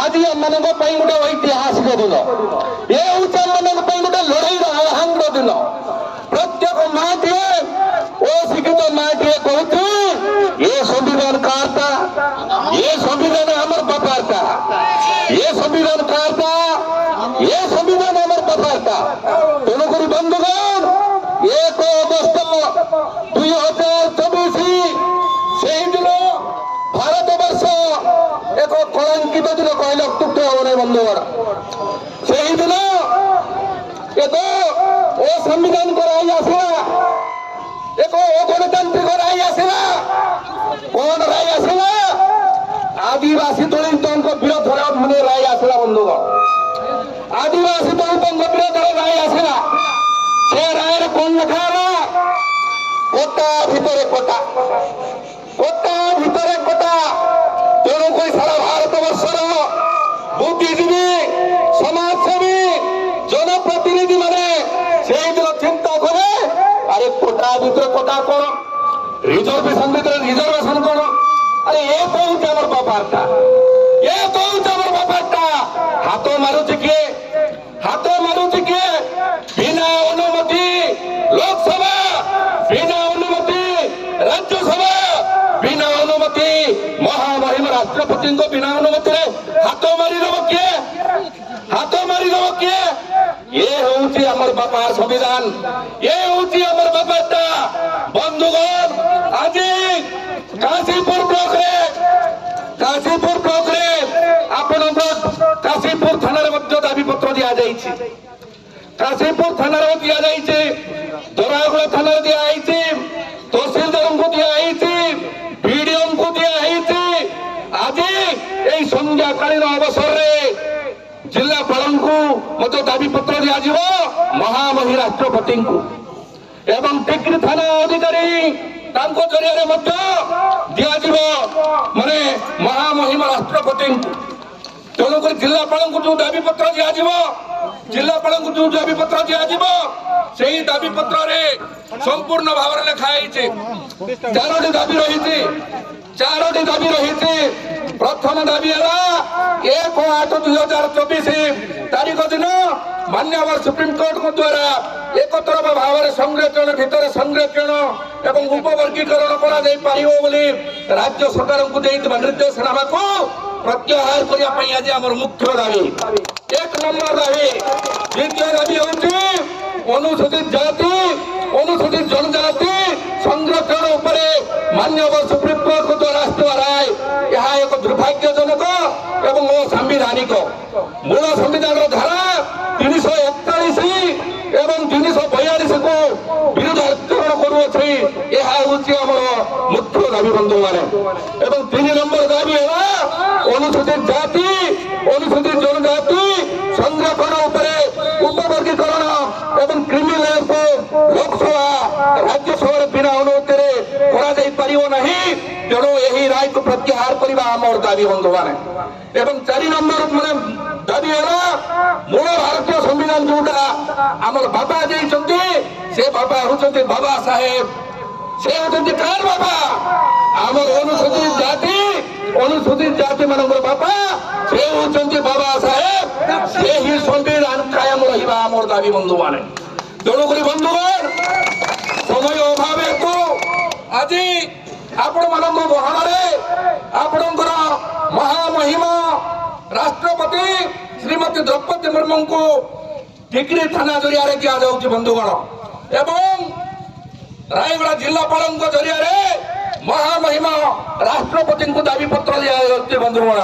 ଆଜି ଏମାନଙ୍କ ପାଇଁ ଗୋଟେ ଐତିହାସିକ ଦିନ। ଏ ହେଉଛି ଏମାନଙ୍କ ପାଇଁ ଗୋଟେ ଲଢ଼େଇର ଆହ୍ୱାନର ଦିନ। ପ୍ରତ୍ୟେକ ମାଟିଏ ଓ ଶିକ୍ଷିତ ମାଟିଏ କହୁଛି ଏ ସମ୍ବିଧାନ କାର୍ଟା, ଏ ସମ୍ବିଧାନ আমার বাপারটা, এ সংবিধান কারটা, এ সংবিধান আমার বাপারটা। তেণুকরি বন্ধুগণ 1 অগস্ট 2024 সেইদিন ভারতবর্ষ এক কলঙ্কিত দিন কহিলে অত্যুক্তি হব না বন্ধুগণ। সেইদিন এক ও সংবিধান করাই আসিলা, এক অগণতান্ত্রিক রায় আসিলা। কোন রায় আসিলা? आदिवासी दलितों विरोध মানে রায় আসিলা বন্ধুগণ। आदिवासी दलितों विरोध রায় আসিলা। সে রায়ের কোন লেখা হলো? কোটা ভিতরে কোটা, কোটা ভিতরে কোটা। তেণুকরি সারা ভারতবর্ষর বুদ্ধিজীবী, সমাজসেবী, জনপ্রতিনিধি মানে সেইদিন চিন্তা করে আরে কোটা ভিতরে কোটা কোন, রিজর্ভেশন ভিতরে রিজর্ভেশন কোন। আরে এ কৌছে আমার বাপারটা, এ কৌছে আমার বাপারটা। হাত মারুছে কিয়ে? হাত মারুছে কিয়ে? বিনা অনুমতি লোকসভা, বিনা অনুমতি রাজ্যসভা, বিনা অনুমতি মহামহিম রাষ্ট্রপতি বিনা অনুমতি হাত মারিদেব কিয়ে? হাত মারিদেব কিয়ে? এ হচ্ছে আমার বাপার সংবিধান, এ হচ্ছে আমার বাপারটা। বন্ধুগণ, আজি কাশীপুর ব্লকরে, কাশীপুর ব্লকরে আপনাদের কাশীপুর থানার মধ্যে দাবিপত্র দিয়া যাইছে। কাশীপুর থানার দিয়া যাইছে, দরাগড় থানার দিয়া আইছে, তহসিলদারଙ୍କୁ দিয়া আইছে, বিডিওଙ୍କୁ দিয়া আইছে। আজি এই সন্ধ্যাকালীন অবসরে জিল্লাপালଙ୍କୁ মধ্যে দাবিপত্র দিয়াଯିବ মহামহিম রাষ্ট্রপতিଙ୍କୁ এবং টিকরি থানা অধিকারী তাଙ୍କ জরিয়ারে ମଧ୍ୟ দিয়াଯିବ মানে মহামহিম রাষ্ট্রপতিଙ୍କୁ। তেণুকରି ଜିଲ୍ଲାପାଳଙ୍କୁ ଯୋଉ ଦାବିପତ୍ର ଦିଆଯିବ, ଜିଲ୍ଲାପାଳଙ୍କୁ ଯୋଉ ଦାବିପତ୍ର ଦିଆଯିବ ସେଇ ଦାବିପତ୍ରରେ ସମ୍ପୂର୍ଣ୍ଣ ଭାବରେ ଲେଖା ହେଇଛି। 4ଟି ଦାବି ରହିଛି, 4ଟି ଦାବି ରହିଛି। ପ୍ରଥମ ଦାବି ହେଲା 1/8/2024 ତାରିଖ ଦିନ ମାନ୍ୟବର ସୁପ୍ରିମକୋର୍ଟଙ୍କ ଦ୍ୱାରା ଏକତରଫା ଭାବରେ ସଂରକ୍ଷଣ ଭିତରେ ସଂରକ୍ଷଣ ଏବଂ ଉପବର୍ଗୀକରଣ କରାଯାଇ ପାରିବ ବୋଲି ରାଜ୍ୟ ସରକାରଙ୍କୁ ଦେଇଥିବା ନିର୍ଦ୍ଦେଶନାମାକୁ ପ୍ରତ୍ୟାହାର କରିବା ପାଇଁ ଆଜି ଆମର ମୁଖ୍ୟ ଦାବି, 1 ନମ୍ବର ଦାବି। ଦ୍ୱିତୀୟ ଦାବି ହେଉଛି ଅନୁସୂଚିତ ଜାତି, ଅନୁସୂଚିତ ଜନଜାତି ସଂରକ୍ଷଣ ଉପରେ ମାନ୍ୟବର ସୁପ୍ରିମକୋର୍ଟଙ୍କ ଦ୍ୱାରା ଆସିଥିବା ରାୟ ଏହା ଏକ ଦୁର୍ଭାଗ୍ୟଜନକ ଏବଂ ଅସାମ୍ବିଧାନିକ। ମୂଳ ସମ୍ବିଧାନର ଧାରା 341 ଏବଂ 342କୁ ବିରୁଦ୍ଧାଚରଣ କରୁଅଛି। ଏହା ହେଉଛି ଆମର ମୁଖ୍ୟ ଦାବି ବନ୍ଧୁମାନେ। ଏବଂ 3 ନମ୍ବର ଦାବି ହେଲା ଅନୁସୂଚିତ ଜାତି, ଅନୁସୂଚିତ ଜନଜାତି ସଂରକ୍ଷଣ ଉପରେ ଉପବର୍ଗୀକରଣ ଏବଂ କ୍ରିମିନାଲକୁ ଲୋକସଭା ରାଜ୍ୟସଭାରେ ବିନା ଅନୁମତିରେ କରାଯାଇ ପାରିବ ନାହିଁ। ତେଣୁ ଏହି ରାୟକୁ ପ୍ରତ୍ୟାହାର କରିବା ଆମର ଦାବି ବନ୍ଧୁମାନେ। ଏବଂ 4 ନମ୍ବର ମାନେ ଦାବି ହେଲା ମୂଳ ଭାରତୀୟ ସମ୍ବିଧାନ ଯୋଉଟା ଆମର ବାବା ଦେଇଛନ୍ତି, ସେ ବାବା ହେଉଛନ୍ତି ବାବା ସାହେବ। ସେ ହେଉଛନ୍ତି କାହାର ବାବା? ଆମର ଅନୁସୂଚିତ ଜାତି, ଅନୁସୂଚିତ ଜାତି ମାନଙ୍କର ବାବା ସେ ହେଉଛନ୍ତି ବାବା ସାହେବ। ସେହି ସମ୍ବିଧାନ କାୟମ ରହିବା ଆମର ଦାବି ବନ୍ଧୁମାନେ। ତେଣୁକରି ବନ୍ଧୁଗଣ, ସମୟ ଅଭାବ ହେତୁ ଆଜି ଆପଣମାନଙ୍କ ଗହଣରେ ଆପଣଙ୍କର ମହାମହିମ ରାଷ୍ଟ୍ରପତି ଶ୍ରୀମତୀ ଦ୍ରୌପଦୀ ମୁର୍ମୁଙ୍କୁ ଟିକରି ଥାନା ଜରିଆରେ ଦିଆଯାଉଛି ବନ୍ଧୁଗଣ ଏବଂ ରାୟଗଡ଼ା ଜିଲ୍ଲାପାଳଙ୍କ ଜରିଆରେ ମହାମହିମ ରାଷ୍ଟ୍ରପତିଙ୍କୁ ଦାବିପତ୍ର ଦିଆଯାଉଛି ବନ୍ଧୁଗଣ।